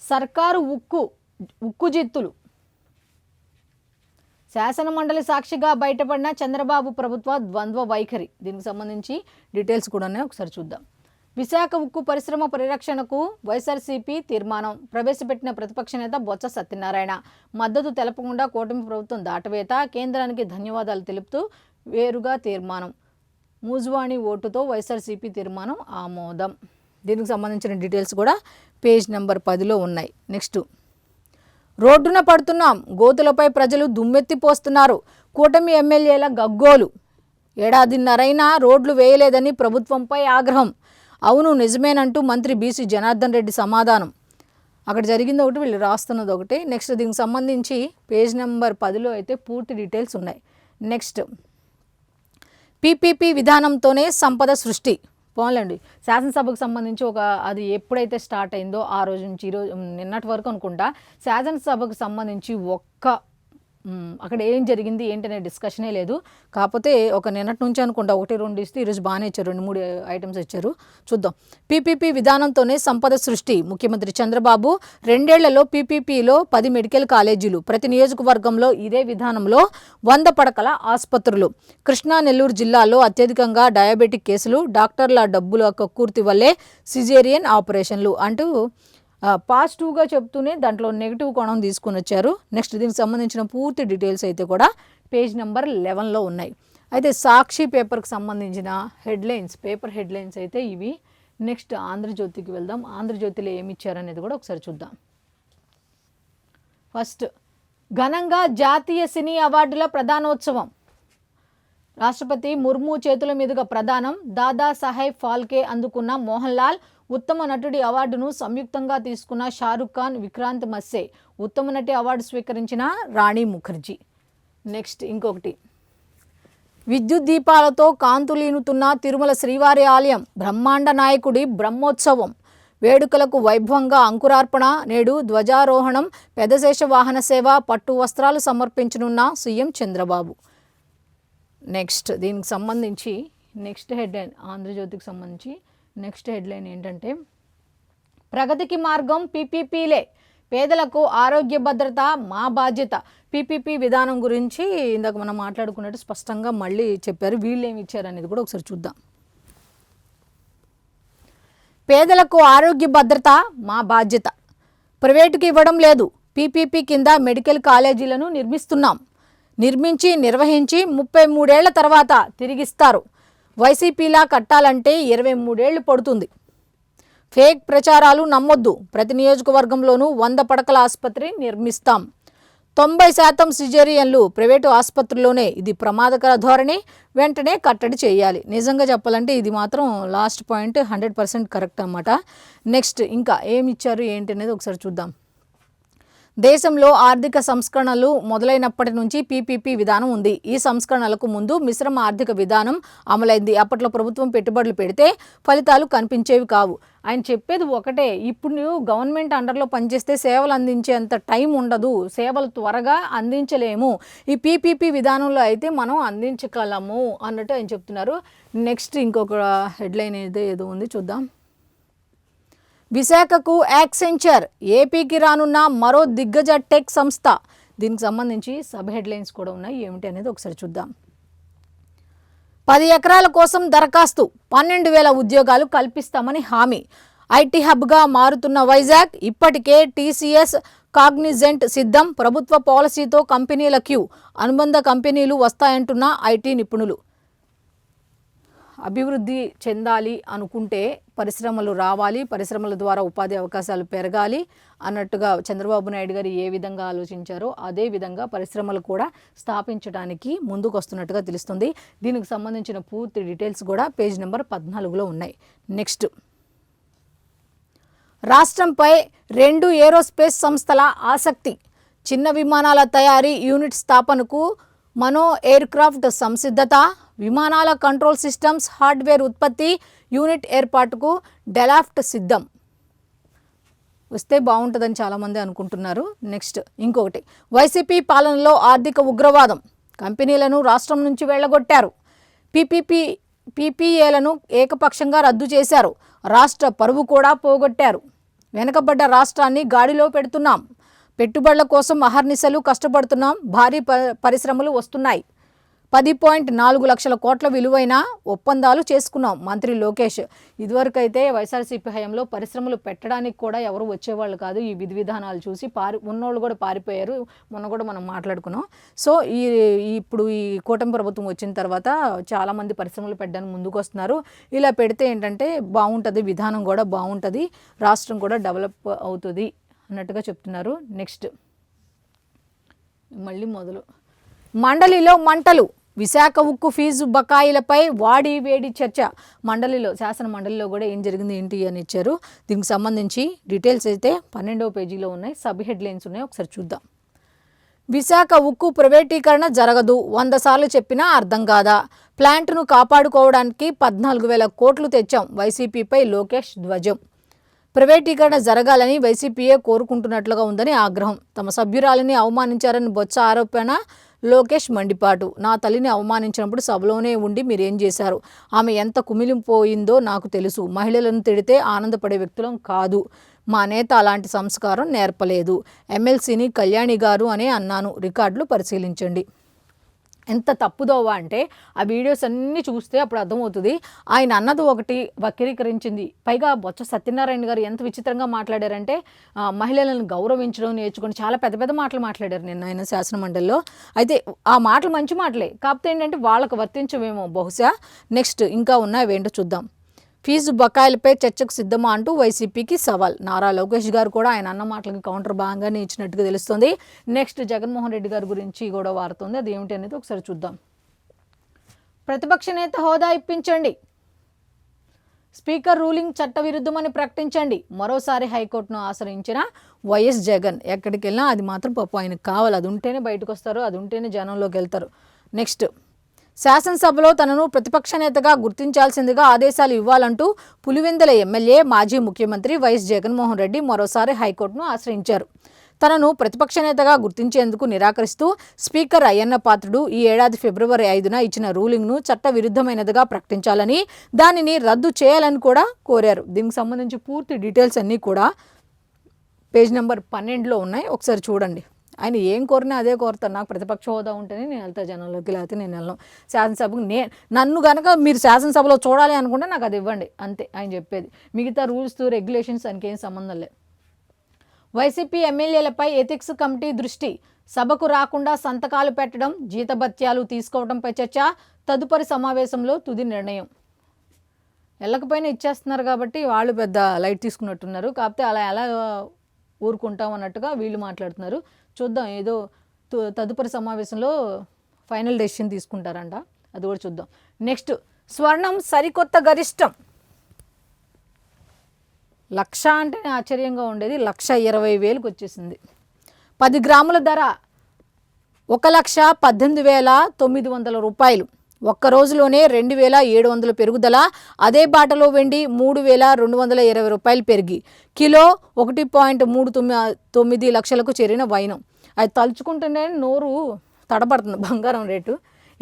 సర్కారు ఉక్కు జిత్తులు. శాసనమండలి సాక్షిగా బయటపడిన చంద్రబాబు ప్రభుత్వ ద్వంద్వ వైఖరి. దీనికి సంబంధించి డీటెయిల్స్ కూడా ఒకసారి చూద్దాం. విశాఖ ఉక్కు పరిశ్రమ పరిరక్షణకు వైఎస్ఆర్సీపీ తీర్మానం. ప్రవేశపెట్టిన ప్రతిపక్ష నేత బొత్స సత్యనారాయణ మద్దతు తెలపకుండా కూటమి ప్రభుత్వం దాటవేత. కేంద్రానికి ధన్యవాదాలు తెలుపుతూ వేరుగా తీర్మానం. మూజువాణి ఓటుతో వైఎస్ఆర్సీపీ తీర్మానం ఆమోదం. దీనికి సంబంధించిన డీటెయిల్స్ కూడా పేజ్ నెంబర్ 10లో ఉన్నాయి. నెక్స్ట్ రోడ్డున పడుతున్నాం, గోతులపై ప్రజలు దుమ్మెత్తిపోస్తున్నారు. కూటమి ఎమ్మెల్యేల గగ్గోలు. ఏడాదిన్నరైనా రోడ్లు వేయలేదని ప్రభుత్వంపై ఆగ్రహం. అవును నిజమేనంటూ మంత్రి బీసీ జనార్దన్ రెడ్డి సమాధానం. అక్కడ జరిగింది ఒకటి, వీళ్ళు రాస్తున్నది ఒకటి. నెక్స్ట్ దీనికి సంబంధించి పేజ్ నెంబర్ 10లో అయితే పూర్తి డీటెయిల్స్ ఉన్నాయి. నెక్స్ట్ పీపీపీ విధానంతోనే సంపద సృష్టి. పోన్లేండి, శాసనసభకు సంబంధించి అది ఎప్పుడైతే స్టార్ట్ అయిందో ఆ రోజు నుంచి ఈరోజు నిన్నటి వరకు అనుకుంటా శాసనసభకు సంబంధించి అక్కడ ఏం జరిగింది ఏంటనే డిస్కషనే లేదు. కాకపోతే ఒక నిన్నటి నుంచి అనుకుంటా 1-2 ఇస్తే ఈరోజు బాగానే ఇచ్చారు, 2-3 ఐటమ్స్ ఇచ్చారు. చూద్దాం. పీపీపీ విధానంతోనే సంపద సృష్టి. ముఖ్యమంత్రి చంద్రబాబు 2 ఏళ్లలో పీపీపీలో 10 మెడికల్ కాలేజీలు, ప్రతి నియోజకవర్గంలో ఇదే విధానంలో 100 పడకల ఆసుపత్రులు. కృష్ణా నెల్లూరు జిల్లాలో అత్యధికంగా డయాబెటిక్ కేసులు, డాక్టర్ల డబ్బుల కక్కుర్తి వల్లే సిజేరియన్ ఆపరేషన్లు అంటూ పాజిటివ్గా చెప్తూనే దాంట్లో నెగిటివ్ కోణం తీసుకుని వచ్చారు. నెక్స్ట్ దీనికి సంబంధించిన పూర్తి డీటెయిల్స్ అయితే కూడా పేజ్ నెంబర్ 11లో ఉన్నాయి. అయితే సాక్షి పేపర్కి సంబంధించిన పేపర్ హెడ్లైన్స్ అయితే ఇవి. నెక్స్ట్ ఆంధ్రజ్యోతికి వెళ్దాం. ఆంధ్రజ్యోతిలో ఏమి ఇచ్చారనేది కూడా ఒకసారి చూద్దాం. ఫస్ట్ ఘనంగా జాతీయ సినీ అవార్డుల ప్రధానోత్సవం. రాష్ట్రపతి ముర్ము చేతుల మీదుగా ప్రదానం. దాదా సాహెబ్ ఫాల్కే అందుకున్న మోహన్ లాల్, ఉత్తమ నటుడి అవార్డును సంయుక్తంగా తీసుకున్న షారుఖ్ ఖాన్, విక్రాంత్ మస్సే. ఉత్తమ నటి అవార్డు స్వీకరించిన రాణి ముఖర్జీ. నెక్స్ట్ ఇంకొకటి, విద్యుత్ దీపాలతో కాంతులీనుతున్న తిరుమల శ్రీవారి ఆలయం. బ్రహ్మాండ నాయకుడి బ్రహ్మోత్సవం. వేడుకలకు వైభవంగా అంకురార్పణ. నేడు ధ్వజారోహణం. పెదశేష వాహన సేవ. పట్టు వస్త్రాలు సమర్పించనున్న సీఎం చంద్రబాబు. నెక్స్ట్ దీనికి సంబంధించి నెక్స్ట్ హెడ్లైన్, ఆంధ్రజ్యోతికి సంబంధించి నెక్స్ట్ హెడ్లైన్ ఏంటంటే ప్రగతికి మార్గం పీపీపీలే, పేదలకు ఆరోగ్య భద్రత మా బాధ్యత. పీపీపీ విధానం గురించి ఇందాక మనం మాట్లాడుకున్నట్టు స్పష్టంగా మళ్ళీ చెప్పారు. వీళ్ళు ఏమి ఇచ్చారనేది కూడా ఒకసారి చూద్దాం. పేదలకు ఆరోగ్య భద్రత మా బాధ్యత, ప్రైవేటుకి ఇవ్వడం లేదు. పీపీపీ కింద మెడికల్ కాలేజీలను నిర్మించి నిర్వహించి 33 ఏళ్ల తర్వాత తిరిగిస్తారు. వైసీపీలా కట్టాలంటే 23 ఏళ్లు పడుతుంది. ఫేక్ ప్రచారాలు నమ్మొద్దు. ప్రతి నియోజకవర్గంలోనూ 100 పడకల ఆసుపత్రి నిర్మిస్తాం. 90% సిజేరియన్లు ప్రైవేటు ఆసుపత్రుల్లోనే. ఇది ప్రమాదకర ధోరణి, వెంటనే కట్టడి చేయాలి. నిజంగా చెప్పాలంటే ఇది మాత్రం లాస్ట్ పాయింట్ 100% కరెక్ట్ అన్నమాట. నెక్స్ట్ ఇంకా ఏమి ఇచ్చారు ఏంటి అనేది ఒకసారి చూద్దాం. దేశంలో ఆర్థిక సంస్కరణలు మొదలైనప్పటి నుంచి పీపీపీ విధానం ఉంది. ఈ సంస్కరణలకు ముందు మిశ్రమ ఆర్థిక విధానం అమలైంది. అప్పట్లో ప్రభుత్వం పెట్టుబడులు పెడితే ఫలితాలు కనిపించేవి కావు. ఆయన చెప్పేది ఒకటే, ఇప్పుడు గవర్నమెంట్ అండర్లో పనిచేస్తే సేవలు అందించేంత టైం ఉండదు, సేవలు త్వరగా అందించలేము. ఈ పీపీపీ విధానంలో అయితే మనం అందించగలము అన్నట్టు ఆయన చెప్తున్నారు. నెక్స్ట్ ఇంకొక హెడ్లైన్ ఏదో ఉంది చూద్దాం. విశాఖకు యాక్సెంచర్, ఏపీకి రానున్న మరో దిగ్గజ టెక్ సంస్థ. దీనికి సంబంధించి సబ్ హెడ్లైన్స్ కూడా ఉన్నాయి, ఏమిటి అనేది ఒకసారి చూద్దాం. 10 ఎకరాల కోసం దరఖాస్తు, 12,000 ఉద్యోగాలు కల్పిస్తామని హామీ. ఐటీ హబ్గా మారుతున్న వైజాగ్. ఇప్పటికే టీసీఎస్, కాగ్నిజెంట్ సిద్ధం. ప్రభుత్వ పాలసీతో కంపెనీల క్యూ. అనుబంధ కంపెనీలు వస్తాయంటున్న ఐటీ నిపుణులు. అభివృద్ధి చెందాలి అనుకుంటే పరిశ్రమలు రావాలి, పరిశ్రమల ద్వారా ఉపాధి అవకాశాలు పెరగాలి అన్నట్టుగా చంద్రబాబు నాయుడు గారు ఏ విధంగా ఆలోచించారో అదే విధంగా పరిశ్రమలు కూడా స్థాపించడానికి ముందుకు వస్తున్నట్టుగా తెలుస్తుంది. దీనికి సంబంధించిన పూర్తి డీటెయిల్స్ కూడా పేజ్ నెంబర్ 14లో ఉన్నాయి. నెక్స్ట్ రాష్ట్రంపై 2 ఏరోస్పేస్ సంస్థల ఆసక్తి. చిన్న విమానాల తయారీ యూనిట్ స్థాపనకు మనో ఎయిర్ క్రాఫ్ట్ సంసిద్ధత. విమానాల కంట్రోల్ సిస్టమ్స్ హార్డ్వేర్ ఉత్పత్తి యూనిట్ ఏర్పాటుకు డెలాఫ్ట్ సిద్ధం. వస్తే బాగుంటుందని చాలామంది అనుకుంటున్నారు. నెక్స్ట్ ఇంకొకటి, వైసీపీ పాలనలో ఆర్థిక ఉగ్రవాదం, కంపెనీలను రాష్ట్రం నుంచి వెళ్ళగొట్టారు, పీపీఏలను ఏకపక్షంగా రద్దు చేశారు, రాష్ట్ర పరువు కూడా పోగొట్టారు, వెనుకబడ్డ రాష్ట్రాన్ని గాడిలో పెడుతున్నాం, పెట్టుబడుల కోసం అహర్నిశలు కష్టపడుతున్నాం, భారీ పరిశ్రమలు వస్తున్నాయి, 10.4 లక్షల కోట్ల విలువైన ఒప్పందాలు చేసుకున్నాం. మంత్రి లోకేష్. ఇదివరకైతే వైఎస్ఆర్సీపీ హయాంలో పరిశ్రమలు పెట్టడానికి కూడా ఎవరు వచ్చేవాళ్ళు కాదు. ఈ విధి విధానాలు చూసి ఉన్నోళ్ళు కూడా పారిపోయారు. మొన్న కూడా మనం మాట్లాడుకున్నాం. సో ఇప్పుడు ఈ కూటమి ప్రభుత్వం వచ్చిన తర్వాత చాలామంది పరిశ్రమలు పెట్టడానికి ముందుకు వస్తున్నారు. ఇలా పెడితే ఏంటంటే బాగుంటుంది, విధానం కూడా బాగుంటుంది, రాష్ట్రం కూడా డెవలప్ అవుతుంది అన్నట్టుగా చెప్తున్నారు. నెక్స్ట్ మళ్ళీ మొదలు, మండలిలో మంటలు, విశాఖ ఉక్కు ఫీజు బకాయిలపై వాడి వేడి చర్చ. మండలిలో, శాసన మండలిలో కూడా ఏం జరిగింది ఏంటి అని ఇచ్చారు. దీనికి సంబంధించి డీటెయిల్స్ అయితే 12వ పేజీలో ఉన్నాయి, సబ్ హెడ్లైన్స్ ఉన్నాయి, ఒకసారి చూద్దాం. విశాఖ ఉక్కు ప్రైవేటీకరణ జరగదు, 100 సార్లు చెప్పినా అర్థం కాదా, ప్లాంట్ను కాపాడుకోవడానికి 14,000 కోట్లు తెచ్చాం, వైసీపీపై లోకేష్ ధ్వజం. ప్రైవేటీకరణ జరగాలని వైసీపీయే కోరుకుంటున్నట్లుగా ఉందని ఆగ్రహం. తమ సభ్యురాలిని అవమానించారని బొత్స ఆరోపణ, లోకేష్ మండిపాటు. నా తల్లిని అవమానించినప్పుడు సభలోనే ఉండి మీరేం చేశారు, ఆమె ఎంత కుమిలిపోయిందో నాకు తెలుసు, మహిళలను తిడితే ఆనందపడే వ్యక్తులం కాదు, మా నేత అలాంటి సంస్కారం నేర్పలేదు, ఎమ్మెల్సీని కళ్యాణి గారు అనే అన్నాను, రికార్డులు పరిశీలించండి. ఎంత తప్పుదోవా అంటే ఆ వీడియోస్ అన్నీ చూస్తే అప్పుడు అర్థమవుతుంది. ఆయన అన్నది ఒకటి వక్రీకరించింది. పైగా బొత్స సత్యనారాయణ గారు ఎంత విచిత్రంగా మాట్లాడారంటే మహిళలను గౌరవించడం నేర్చుకొని చాలా పెద్ద పెద్ద మాటలు మాట్లాడారు నిన్న ఆయన శాసన మండలిలో. అయితే ఆ మాటలు మంచి మాటలే, కాకపోతే ఏంటంటే వాళ్ళకు వర్తించవేమో బహుశా. నెక్స్ట్ ఇంకా ఉన్నావేంటో చూద్దాం. ఫీజు బకాయిలపై చర్చకు సిద్ధమా అంటూ వైసీపీకి సవాల్. నారా లోకేష్ గారు కూడా ఆయన అన్న మాటలకి కౌంటర్ భాగంగానే ఇచ్చినట్టుగా తెలుస్తుంది. నెక్స్ట్ జగన్మోహన్ రెడ్డి గారి గురించి కూడా వారుతుంది, అది ఏమిటి అనేది ఒకసారి చూద్దాం. ప్రతిపక్ష నేత హోదా ఇప్పించండి, స్పీకర్ రూలింగ్ చట్టవిరుద్ధమని ప్రకటించండి, మరోసారి హైకోర్టును ఆశ్రయించిన వైఎస్ జగన్. ఎక్కడికి వెళ్ళినా అది మాత్రం పాపం ఆయనకు కావాలి, అది ఉంటేనే బయటకు వస్తారు, అది ఉంటేనే జనంలోకి వెళ్తారు. నెక్స్ట్, శాసనసభలో తనను ప్రతిపక్ష నేతగా గుర్తించాల్సిందిగా ఆదేశాలు ఇవ్వాలంటూ పులివెందుల ఎమ్మెల్యే మాజీ ముఖ్యమంత్రి వైఎస్ జగన్మోహన్ రెడ్డి మరోసారి హైకోర్టును ఆశ్రయించారు. తనను ప్రతిపక్ష నేతగా గుర్తించేందుకు నిరాకరిస్తూ స్పీకర్ అయ్యన్న పాత్రుడు ఈ ఏడాది ఫిబ్రవరి 5న ఇచ్చిన రూలింగ్ను చట్టవిరుద్ధమైనదిగా ప్రకటించాలని, దానిని రద్దు చేయాలని కూడా కోరారు. దీనికి సంబంధించి పూర్తి డీటెయిల్స్ అన్నీ కూడా పేజ్ నెంబర్ 12లో ఉన్నాయి, ఒకసారి చూడండి. ఆయన ఏం కోరినా అదే కోరుతారు, నాకు ప్రతిపక్ష హోదా ఉంటేనే నేను వెళ్తా జనంలోకి, లేకపోతే నేను వెళ్ళను శాసనసభకు. నన్ను కనుక మీరు శాసనసభలో చూడాలి అనుకుంటే నాకు అది ఇవ్వండి, అంతే ఆయన చెప్పేది. మిగతా రూల్స్ రెగ్యులేషన్స్ దానికేం సంబంధం లేదు. వైసీపీ ఎమ్మెల్యేలపై ఎథిక్స్ కమిటీ దృష్టి, సభకు రాకుండా సంతకాలు పెట్టడం, జీతభత్యాలు తీసుకోవడంపై చర్చ, తదుపరి సమావేశంలో తుది నిర్ణయం. వెళ్ళకపోయినా ఇచ్చేస్తున్నారు కాబట్టి వాళ్ళు పెద్ద లైట్ తీసుకున్నట్టున్నారు, కాకపోతే అలా ఎలా ఊరుకుంటాం అన్నట్టుగా వీళ్ళు మాట్లాడుతున్నారు. చూద్దాం, ఏదో తదుపరి సమావేశంలో ఫైనల్ డెసిషన్ తీసుకుంటారంట, అది కూడా చూద్దాం. నెక్స్ట్, స్వర్ణం సరికొత్త గరిష్టం. 1,00,000 అంటే ఆశ్చర్యంగా ఉండేది, 1,20,000కి వచ్చేసింది. 10 గ్రాముల ధర 1,18,900 రూపాయలు. ఒక్క రోజులోనే 2,700 పెరుగుదల. అదే బాటలో వెండి 3,220 రూపాయలు పెరిగి కిలో 1.39 లక్షలకు చేరిన వైనం. అది తలుచుకుంటేనే నోరు తడబడుతుంది బంగారం రేటు.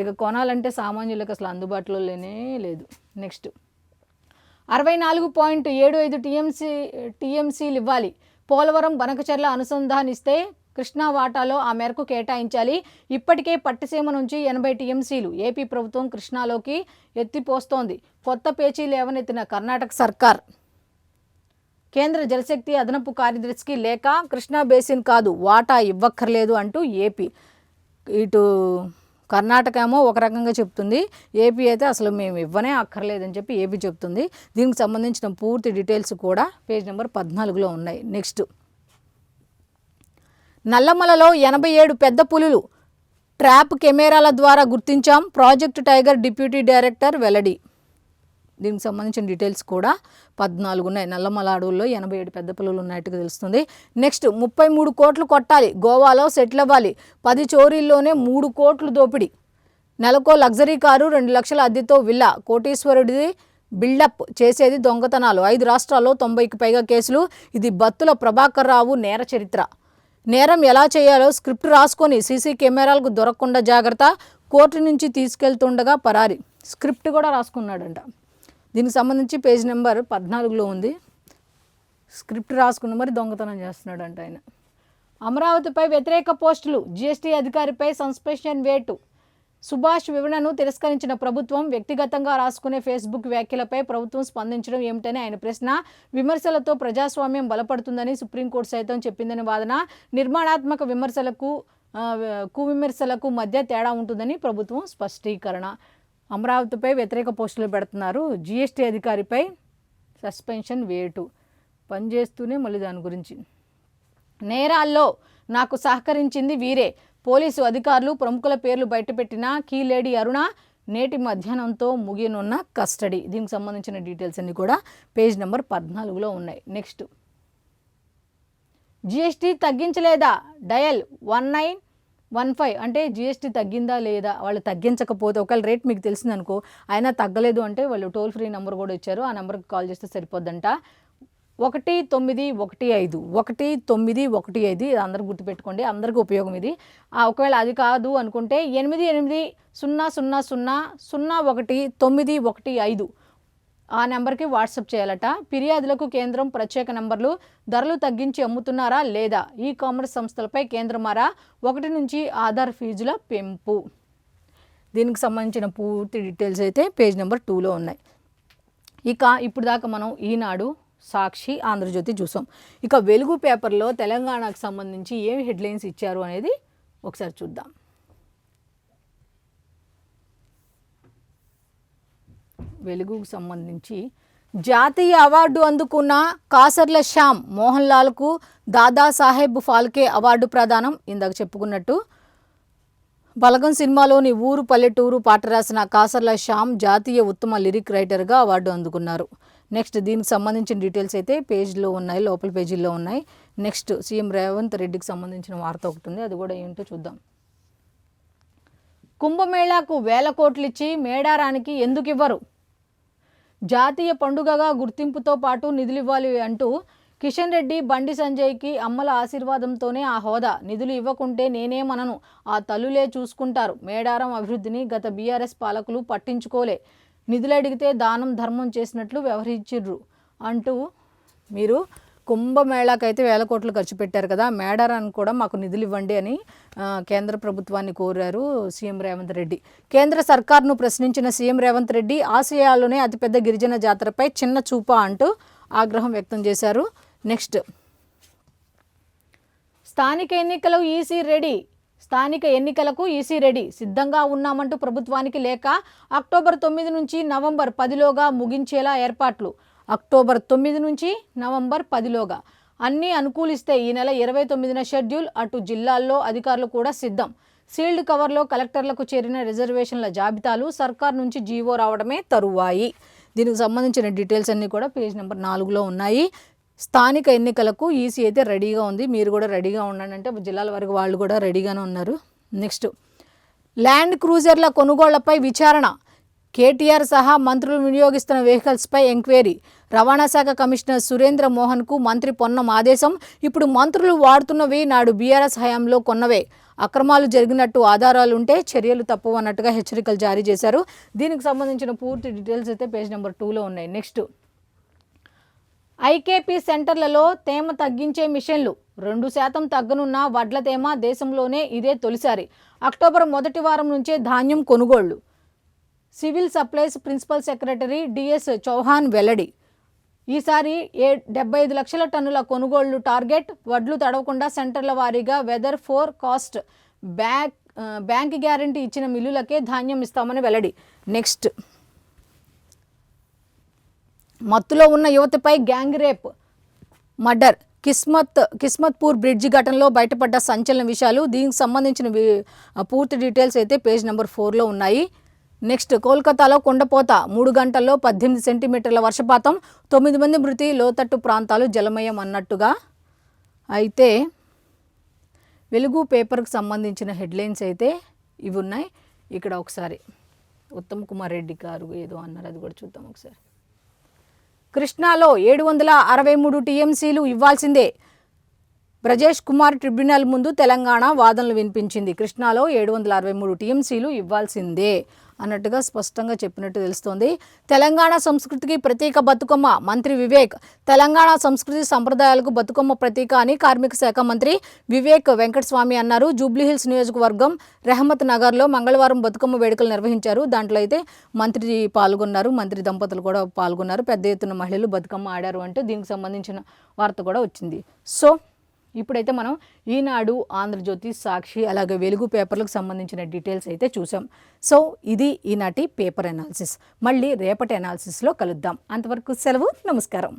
ఇక కొనాలంటే సామాన్యులకు అసలు అందుబాటులో లేనే లేదు. నెక్స్ట్, 64.75 టీఎంసీలు ఇవ్వాలి, పోలవరం బనకచెర్ల అనుసంధానిస్తే కృష్ణా వాటాలో ఆ మేరకు కేటాయించాలి, ఇప్పటికే పట్టిసీమ నుంచి 80 టీఎంసీలు ఏపీ ప్రభుత్వం కృష్ణాలోకి ఎత్తిపోస్తోంది, కొత్త పేచీ లేవనెత్తిన కర్ణాటక సర్కార్. కేంద్ర జలశక్తి అదనపు కార్యదర్శికి లేక కృష్ణా బేసిన్ కాదు వాటా ఇవ్వక్కర్లేదు అంటూ ఏపీ. ఇటు కర్ణాటక ఏమో ఒక రకంగా చెప్తుంది, ఏపీ అయితే అసలు మేము ఇవ్వనే అక్కర్లేదని చెప్పి ఏపీ చెప్తుంది. దీనికి సంబంధించిన పూర్తి డీటెయిల్స్ కూడా పేజ్ నెంబర్ 14లో ఉన్నాయి. నెక్స్ట్, నల్లమలలో 87 పెద్ద పులులు ట్రాప్ కెమెరాల ద్వారా గుర్తించాం, ప్రాజెక్ట్ టైగర్ డిప్యూటీ డైరెక్టర్ వెల్లడి. దీనికి సంబంధించిన డీటెయిల్స్ కూడా 14 ఉన్నాయి. నల్లమల అడవుల్లో 87 పెద్ద పులులు ఉన్నట్టుగా తెలుస్తుంది. నెక్స్ట్, 33 కోట్లు కొట్టాలి, గోవాలో సెటిల్ అవ్వాలి, 10 చోరీల్లోనే 3 కోట్లు దోపిడీ. నెలకో లగ్జరీ కారు, 2 లక్షల అద్దెతో విల్లా, కోటీశ్వరుడిది బిల్డప్ చేసేది దొంగతనాలు, 5 రాష్ట్రాల్లో 90కి పైగా కేసులు. ఇది బత్తుల ప్రభాకర్ రావు నేర చరిత్ర. నేరం ఎలా చేయాలో స్క్రిప్ట్ రాసుకొని సీసీ కెమెరాలకు దొరకకుండా జాగ్రత్త, కోర్టు నుంచి తీసుకెళ్తుండగా పరారి. స్క్రిప్ట్ కూడా రాసుకున్నాడంట. దీనికి సంబంధించి పేజ్ నెంబర్ 14లో ఉంది. స్క్రిప్ట్ రాసుకున్న మరి దొంగతనం చేస్తున్నాడంట ఆయన. అమరావతిపై వ్యతిరేక పోస్టులు, జీఎస్టీ అధికారిపై సస్పెన్షన్ వేటు. సుభాష్ వివరణను తిరస్కరించిన ప్రభుత్వం, వ్యక్తిగతంగా రాసుకునే ఫేస్బుక్ వ్యాఖ్యలపై ప్రభుత్వం స్పందించడం ఏమిటని ఆయన ప్రశ్న. విమర్శలతో ప్రజాస్వామ్యం బలపడుతుందని సుప్రీంకోర్టు సైతం చెప్పిందని వాదన. నిర్మాణాత్మక విమర్శలకు కువిమర్శలకు మధ్య తేడా ఉంటుందని ప్రభుత్వం స్పష్టీకరణ. అమరావతిపై వ్యతిరేక పోస్టులు పెడుతున్నారు, జీఎస్టీ అధికారిపై సస్పెన్షన్ వేటు. పనిచేస్తూనే మళ్ళీ దాని గురించి. నేరాల్లో నాకు సహకరించింది వీరే, పోలీసు అధికారులు ప్రముఖుల పేర్లు బయటపెట్టిన కీలేడి అరుణ నేటి మధ్యాహ్నంతో ముగియనున్న కస్టడీ. దీనికి సంబంధించిన డీటెయిల్స్ అన్నీ కూడా పేజ్ నెంబర్ 14లో ఉన్నాయి. నెక్స్ట్, జీఎస్టీ తగ్గించలేదా, డయల్ 1915 అంటే జీఎస్టీ తగ్గిందా లేదా. వాళ్ళు తగ్గించకపోతే ఒకవేళ రేట్ మీకు తెలిసిందనుకో, అయినా తగ్గలేదు అంటే వాళ్ళు టోల్ ఫ్రీ నెంబర్ కూడా ఇచ్చారు, ఆ నెంబర్కి కాల్ చేస్తే సరిపోద్దంట. 1915 1915 ఇది అందరూ గుర్తుపెట్టుకోండి, అందరికీ ఉపయోగం ఇది. ఒకవేళ అది కాదు అనుకుంటే 8800001915 ఆ నెంబర్కి వాట్సాప్ చేయాలట. ఫిర్యాదులకు కేంద్రం ప్రత్యేక నెంబర్లు. ధరలు తగ్గించి అమ్ముతున్నారా లేదా, ఈ కామర్స్ సంస్థలపై కేంద్రమారా. 1 నుంచి ఆధార్ ఫీజుల పెంపు. దీనికి సంబంధించిన పూర్తి డీటెయిల్స్ అయితే పేజ్ నెంబర్ 2లో ఉన్నాయి. ఇక ఇప్పుడు దాకా మనం ఈనాడు, సాక్షి, ఆంధ్రజ్యోతి చూసాం. ఇక వెలుగు పేపర్లో తెలంగాణకు సంబంధించి ఏమి హెడ్లైన్స్ ఇచ్చారు అనేది ఒకసారి చూద్దాం. వెలుగుకు సంబంధించి జాతీయ అవార్డు అందుకున్న కాసర్ల శ్యామ్ మోహన్ లాల్కు దాదాసాహెబ్ ఫాల్కే అవార్డు ప్రదానం. ఇందాక చెప్పుకున్నట్టు బలగం సినిమాలోని ఊరు పల్లెటూరు పాట రాసిన కాసర్ల శ్యామ్ జాతీయ ఉత్తమ లిరిక్ రైటర్గా అవార్డు అందుకున్నారు. నెక్స్ట్, దీనికి సంబంధించిన డీటెయిల్స్ అయితే పేజ్లో ఉన్నాయి, లోపల పేజీల్లో ఉన్నాయి. నెక్స్ట్, సీఎం రేవంత్ రెడ్డికి సంబంధించిన వార్త ఒకటి ఉంది, అది కూడా ఏంటో చూద్దాం. కుంభమేళాకు 1000 కోట్లు ఇచ్చి మేడారానికి ఎందుకు ఇవ్వరు, జాతీయ పండుగగా గుర్తింపుతో పాటు నిధులు ఇవ్వాలి అంటూ కిషన్ రెడ్డి, బండి సంజయ్కి అమ్మల ఆశీర్వాదంతోనే ఆ హోదా. నిధులు ఇవ్వకుంటే నేనేమనను, ఆ తల్లులే చూసుకుంటారు. మేడారం అభివృద్ధిని గత బీఆర్ఎస్ పాలకులు పట్టించుకోలే, నిధులు అడిగితే దానం ధర్మం చేసినట్లు వ్యవహరించిర్రు అంటూ మీరు కుంభమేళాకైతే 1000 కోట్లు ఖర్చు పెట్టారు కదా, మేడారానికి కూడా మాకు నిధులు ఇవ్వండి అని కేంద్ర ప్రభుత్వాన్ని కోరారు సీఎం రేవంత్ రెడ్డి. కేంద్ర సర్కార్ను ప్రశ్నించిన సీఎం రేవంత్ రెడ్డి ఆసియాలోనే అతిపెద్ద గిరిజన జాతరపై చిన్న చూపా అంటూ ఆగ్రహం వ్యక్తం చేశారు. నెక్స్ట్, స్థానిక ఎన్నికలకు ఈసీ రెడీ, సిద్ధంగా ఉన్నామంటూ ప్రభుత్వానికి లేఖ. అక్టోబర్ 9 నుంచి నవంబర్ 10లోగా ముగించేలా ఏర్పాట్లు. అక్టోబర్ 9 నుంచి నవంబర్ 10లోగా అన్నీ అనుకూలిస్తే ఈ నెల 29న షెడ్యూల్. అటు జిల్లాల్లో అధికారులు కూడా సిద్ధం. సీల్డ్ కవర్లో కలెక్టర్లకు చేరిన రిజర్వేషన్ల జాబితాలు. సర్కార్ నుంచి జీవో రావడమే తరువాయి. దీనికి సంబంధించిన డీటెయిల్స్ అన్నీ కూడా పేజ్ నెంబర్ 4లో ఉన్నాయి. స్థానిక ఎన్నికలకు ఈసీ అయితే రెడీగా ఉంది, మీరు కూడా రెడీగా ఉండండి అంటే జిల్లాల వరకు వాళ్ళు కూడా రెడీగానే ఉన్నారు. నెక్స్ట్, ల్యాండ్ క్రూజర్ల కొనుగోళ్లపై విచారణ. కేటీఆర్ సహా మంత్రులు వినియోగిస్తున్న వెహికల్స్పై ఎంక్వైరీ. రవాణా శాఖ కమిషనర్ సురేంద్ర మోహన్కు మంత్రి పొన్నం ఆదేశం. ఇప్పుడు మంత్రులు వాడుతున్నవి నాడు బీఆర్ఎస్ హయాంలో కొన్నవే. అక్రమాలు జరిగినట్టు ఆధారాలుంటే చర్యలు తప్పవు అన్నట్టుగా హెచ్చరికలు జారీ చేశారు. దీనికి సంబంధించిన పూర్తి డీటెయిల్స్ అయితే పేజ్ నెంబర్ 2లో ఉన్నాయి. నెక్స్ట్, ఐకేపీ సెంటర్లలో తేమ తగ్గించే మిషన్లు. 2% తగ్గనున్న వడ్ల తేమ దేశంలోనే ఇదే తొలిసారి. అక్టోబర్ మొదటి వారం నుంచే ధాన్యం కొనుగోళ్లు. Civil supplies principal secretary DS Chauhan వెల్లడి. ఈసారి 75 లక్షల టన్నుల కొనుగోళ్లు టార్గెట్. వడ్లు తడవకుండా సెంటర్ల వారీగా weather forecast bank guarantee ఇచ్చిన మిల్లులకే ధాన్యం ఇస్తామని వెల్లడి. నెక్స్ట్, మత్తులో ఉన్న యువతిపై gang rape, murder. Kismatpur bridge ఘటనలో బయటపడ్డ సంచలన విషయాలు. దీనికి సంబంధించిన పూర్తి డీటెయిల్స్ అయితే పేజ్ నెంబర్ 4లో ఉన్నాయి. నెక్స్ట్, కోల్కతాలో కుండపోత, 3 గంటల్లో 18 సెంటీమీటర్ల వర్షపాతం, 9 మంది మృతి, లోతట్టు ప్రాంతాలు జలమయం అన్నట్టుగా. అయితే వెలుగు పేపర్కి సంబంధించిన హెడ్లైన్స్ అయితే ఇవి ఉన్నాయి. ఇక్కడ ఒకసారి ఉత్తమ్ కుమార్ రెడ్డి గారు ఏదో అన్నారు, అది కూడా చూద్దాం ఒకసారి. కృష్ణాలో 763 టీఎంసీలు ఇవ్వాల్సిందే, బ్రజేష్ కుమార్ ట్రిబ్యునల్ ముందు తెలంగాణ వాదనలు వినిపించింది. కృష్ణాలో 763 టీఎంసీలు ఇవ్వాల్సిందే అన్నట్టుగా స్పష్టంగా చెప్పినట్టు తెలుస్తోంది. తెలంగాణ సంస్కృతికి ప్రతీక బతుకమ్మ, మంత్రి వివేక్. తెలంగాణ సంస్కృతి సంప్రదాయాలకు బతుకమ్మ ప్రతీక అని కార్మిక శాఖ మంత్రి వివేక్ వెంకటస్వామి అన్నారు. జూబ్లీహిల్స్ నియోజకవర్గం రెహమత్ నగర్లో మంగళవారం బతుకమ్మ వేడుకలు నిర్వహించారు. దాంట్లో అయితే మంత్రి పాల్గొన్నారు, మంత్రి దంపతులు కూడా పాల్గొన్నారు. పెద్ద ఎత్తున మహిళలు బతుకమ్మ ఆడారు అంటే దీనికి సంబంధించిన వార్త కూడా వచ్చింది. సో ఇప్పుడైతే మనం ఈనాడు, ఆంధ్రజ్యోతి, సాక్షి అలాగే వెలుగు పేపర్లకు సంబంధించిన డీటెయిల్స్ అయితే చూసాం. సో ఇది ఈనాటి పేపర్ అనాలిసిస్. మళ్ళీ రేపటి అనాలిసిస్లో కలుద్దాం. అంతవరకు సెలవు, నమస్కారం.